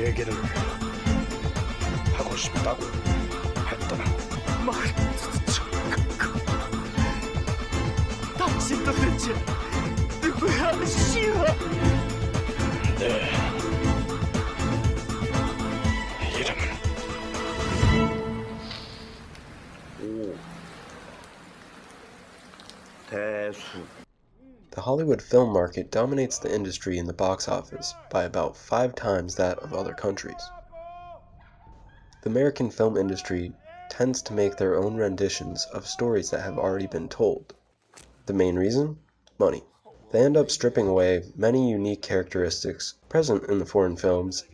얘기를 하고 싶다고 했더라. 당신 도대체 누구야, 씨와? 네 이름은 대수. The Hollywood film market dominates the industry in the box office by about 5 times that of other countries. The American film industry tends to make their own renditions of stories that have already been told. The main reason? Money. They end up stripping away many unique characteristics present in the foreign films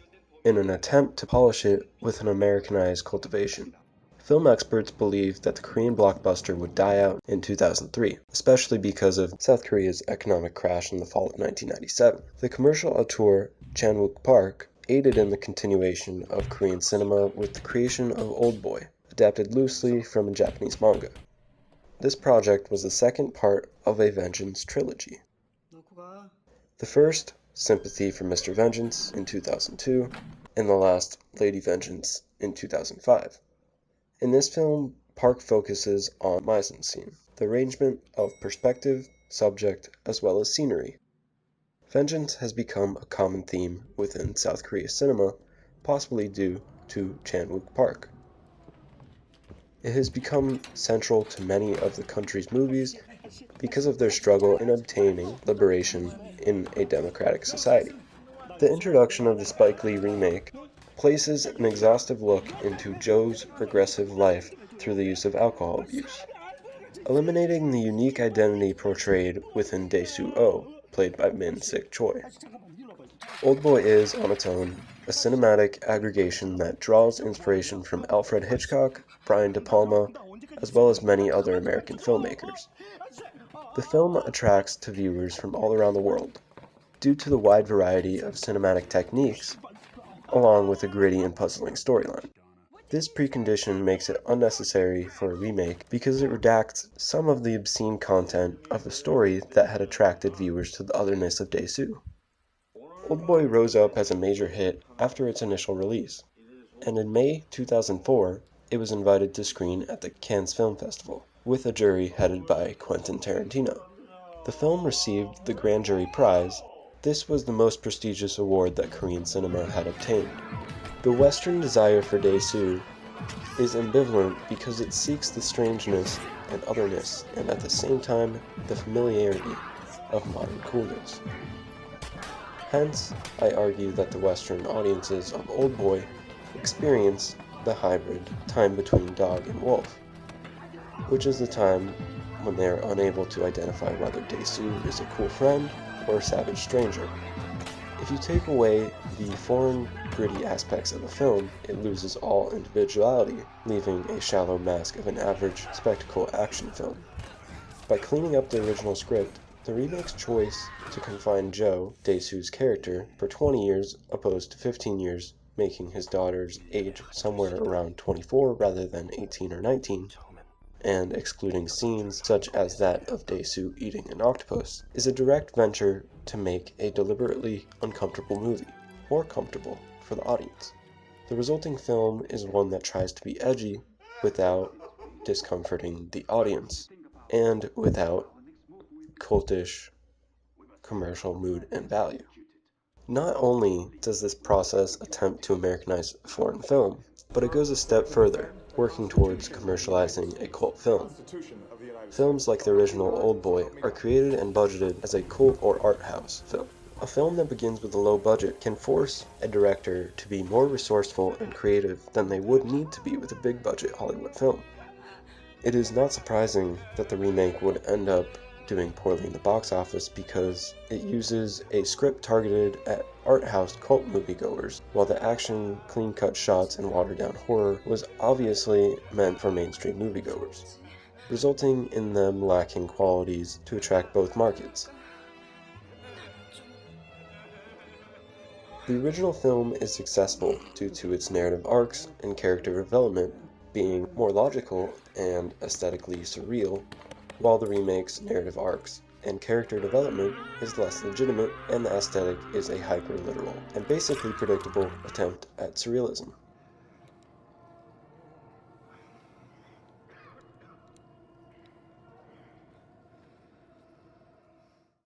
in an attempt to polish it with an Americanized cultivation. Film experts believe that the Korean blockbuster would die out in 2003, especially because of South Korea's economic crash in the fall of 1997. The commercial auteur Chan-wook Park aided in the continuation of Korean cinema with the creation of Oldboy, adapted loosely from a Japanese manga. This project was the second part of a Vengeance trilogy. The first, Sympathy for Mr. Vengeance, in 2002, and the last, Lady Vengeance, in 2005. In this film, Park focuses on mise-en-scene, the arrangement of perspective, subject, as well as scenery. Vengeance has become a common theme within South Korea cinema, possibly due to Chan-wook Park. It has become central to many of the country's movies because of their struggle in obtaining liberation in a democratic society. The introduction of the Spike Lee remake places an exhaustive look into Joe's regressive life through the use of alcohol abuse, eliminating the unique identity portrayed within Dae-soo-oh, played by Min-sik Choi. Oldboy is, on its own, a cinematic aggregation that draws inspiration from Alfred Hitchcock, Brian De Palma, as well as many other American filmmakers. The film attracts to viewers from all around the world, due to the wide variety of cinematic techniques, along with a gritty and puzzling storyline. This precondition makes it unnecessary for a remake because it redacts some of the obscene content of the story that had attracted viewers to the otherness of Dae-soo. Oldboy rose up as a major hit after its initial release, and in May 2004, it was invited to screen at the Cannes Film Festival, with a jury headed by Quentin Tarantino. The film received the Grand Jury Prize. This was the most prestigious award that Korean cinema had obtained. The Western desire for Dae-soo is ambivalent because it seeks the strangeness and otherness, and at the same time, the familiarity of modern coolness. Hence, I argue that the Western audiences of Oldboy experience the hybrid time between dog and wolf, which is the time when they are unable to identify whether Dae-soo is a cool friend or a savage stranger. If you take away the foreign, gritty aspects of the film, it loses all individuality, leaving a shallow mask of an average spectacle action film. By cleaning up the original script, the remake's choice to confine Joe, Dae-soo's character, for 20 years opposed to 15 years, making his daughter's age somewhere around 24 rather than 18 or 19, and excluding scenes such as that of Dae-soo eating an octopus, is a direct venture to make a deliberately uncomfortable movie, more comfortable for the audience. The resulting film is one that tries to be edgy without discomforting the audience, and without cultish commercial mood and value. Not only does this process attempt to Americanize a foreign film, but it goes a step further, working towards commercializing a cult film. Films like the original Oldboy are created and budgeted as a cult or art house film. A film that begins with a low budget can force a director to be more resourceful and creative than they would need to be with a big budget Hollywood film. It is not surprising that the remake would end up doing poorly in the box office because it uses a script targeted at art house cult moviegoers, while the action, clean-cut shots, and watered-down horror was obviously meant for mainstream moviegoers, resulting in them lacking qualities to attract both markets. The original film is successful due to its narrative arcs and character development being more logical and aesthetically surreal, while the remake's narrative arcs and character development is less legitimate, and the aesthetic is a hyper-literal and basically predictable attempt at surrealism.